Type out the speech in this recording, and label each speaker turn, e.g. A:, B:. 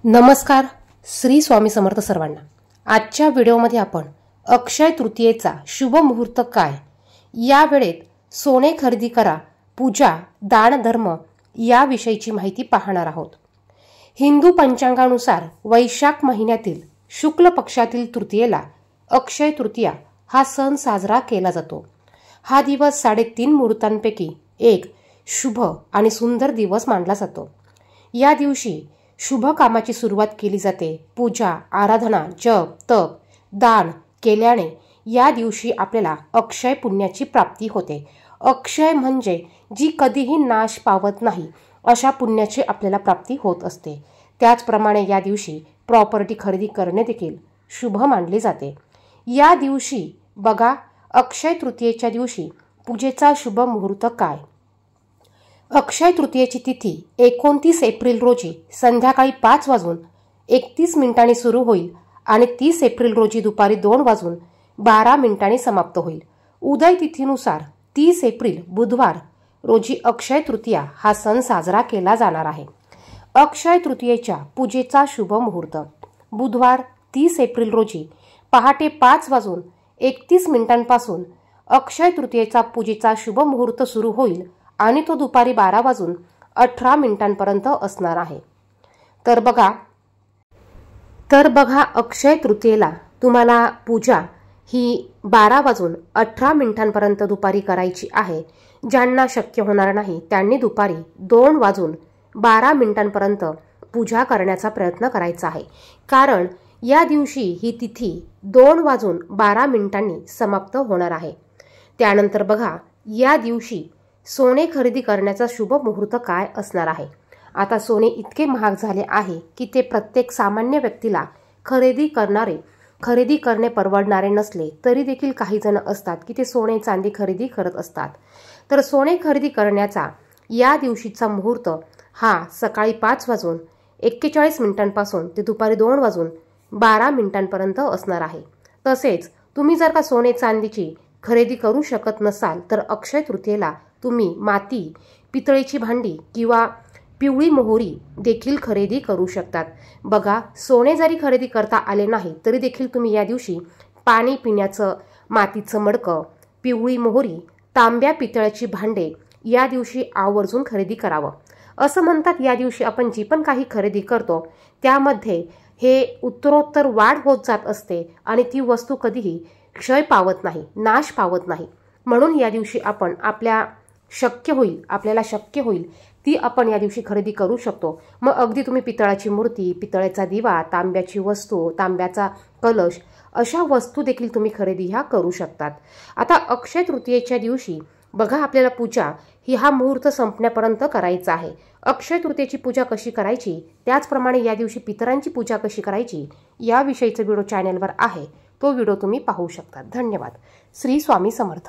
A: नमस्कार. श्री स्वामी समर्थ सर्वांना. आजच्या व्हिडिओमध्ये आपण अक्षय तृतीयेचा शुभ मुहूर्त काय, या वेळेत सोने खरेदी करा, पूजा, दान धर्म याविषयीची माहिती पाहणार आहोत. हिंदू पंचांगानुसार वैशाख महिन्यातील शुक्ल पक्षातील तृतीयेला अक्षय तृतीया हा सण साजरा केला जातो. हा दिवस 3.5 मुहूर्तांपैकी एक शुभ आणि सुंदर दिवस मानला जातो. या दिवशी शुभ कामाची सुरुवात केली जाते. पूजा, आराधना, जप, तप, दान केल्याने या दिवशी आपल्याला अक्षय पुण्याची प्राप्ती होते. अक्षय म्हणजे जी कधीही नाश पावत नाही अशा पुण्याची आपल्याला प्राप्ती होत असते. त्याचप्रमाणे या दिवशी प्रॉपर्टी खरेदी करणे देखील शुभ मानले जाते. या दिवशी बघा, अक्षय तृतीयेच्या दिवशी पूजेचा शुभ मुहूर्त काय. अक्षय तृतीयेची तिथी 29 एप्रिल रोजी संध्याकाळी 5:31 सुरू होईल आणि 30 एप्रिल रोजी दुपारी 2:12 समाप्त होईल. उदय तिथीनुसार 30 एप्रिल बुधवार रोजी अक्षय तृतीया हा सण साजरा केला जाणार आहे. अक्षय तृतीयेच्या पूजेचा शुभ मुहूर्त बुधवार 30 एप्रिल रोजी पहाटे 5:31 पासून अक्षय तृतीयेचा पूजेचा शुभ मुहूर्त सुरू होईल आणि तो दुपारी 12:18 पर्यंत असणार आहे. तर बघा अक्षय तृतीयेला तुम्हाला पूजा ही 12:18 पर्यंत दुपारी करायची आहे. ज्यांना शक्य होणार नाही त्यांनी दुपारी 2:12 पर्यंत पूजा करण्याचा प्रयत्न करायचा आहे. कारण या दिवशी ही तिथी 2:12 समाप्त होणार आहे. त्यानंतर बघा, या दिवशी सोने खरेदी करण्याचा शुभ मुहूर्त काय असणार आहे. आता सोने इतके महाग झाले आहे की ते प्रत्येक सामान्य व्यक्तीला खरेदी करणे परवडणारे नसले तरी देखील काही जण असतात की ते सोने चांदी खरेदी करत असतात. तर सोने खरेदी करण्याचा या दिवशीचा मुहूर्त हा सकाळी 5:41 पासून ते दुपारी 2:12 पर्यंत असणार आहे. तसेच तुम्ही जर का सोने चांदीची खरेदी करू शकत नसाल तर अक्षय तृतीयेला तुम्ही माती, पितळेची भांडी किंवा पिवळी मोहरी देखील खरेदी करू शकतात. बघा, सोने जरी खरेदी करता आले नाही तरी देखील तुम्ही या दिवशी पाणी पिण्याचं मातीचं मडकं, पिवळी मोहरी, तांब्या पितळ्याची भांडे या दिवशी आवर्जून खरेदी करावं. असं म्हणतात या दिवशी आपण जी पण काही खरेदी करतो त्यामध्ये हे उत्तरोत्तर वाढ होत जात असते आणि ती वस्तू कधीही क्षय पावत नाही, नाश पावत नाही. म्हणून या दिवशी आपण आपल्याला शक्य होईल ती आपण या दिवशी खरेदी करू शकतो. मग अगदी तुम्ही पितळाची मूर्ती, पितळेचा दिवा, तांब्याची वस्तू, तांब्याचा कलश अशा वस्तू देखील तुम्ही खरेदी ह्या करू शकतात. आता अक्षय तृतीयेच्या दिवशी बघा, आपल्याला पूजा ही हा मुहूर्त संपण्यापर्यंत करायचा आहे. अक्षय तृतीयेची पूजा कशी करायची, त्याचप्रमाणे या दिवशी पितरांची पूजा कशी करायची याविषयीचा व्हिडिओ चॅनेलवर आहे. तो व्हिडिओ तुम्ही पाहू शकता. धन्यवाद. श्री स्वामी समर्थ.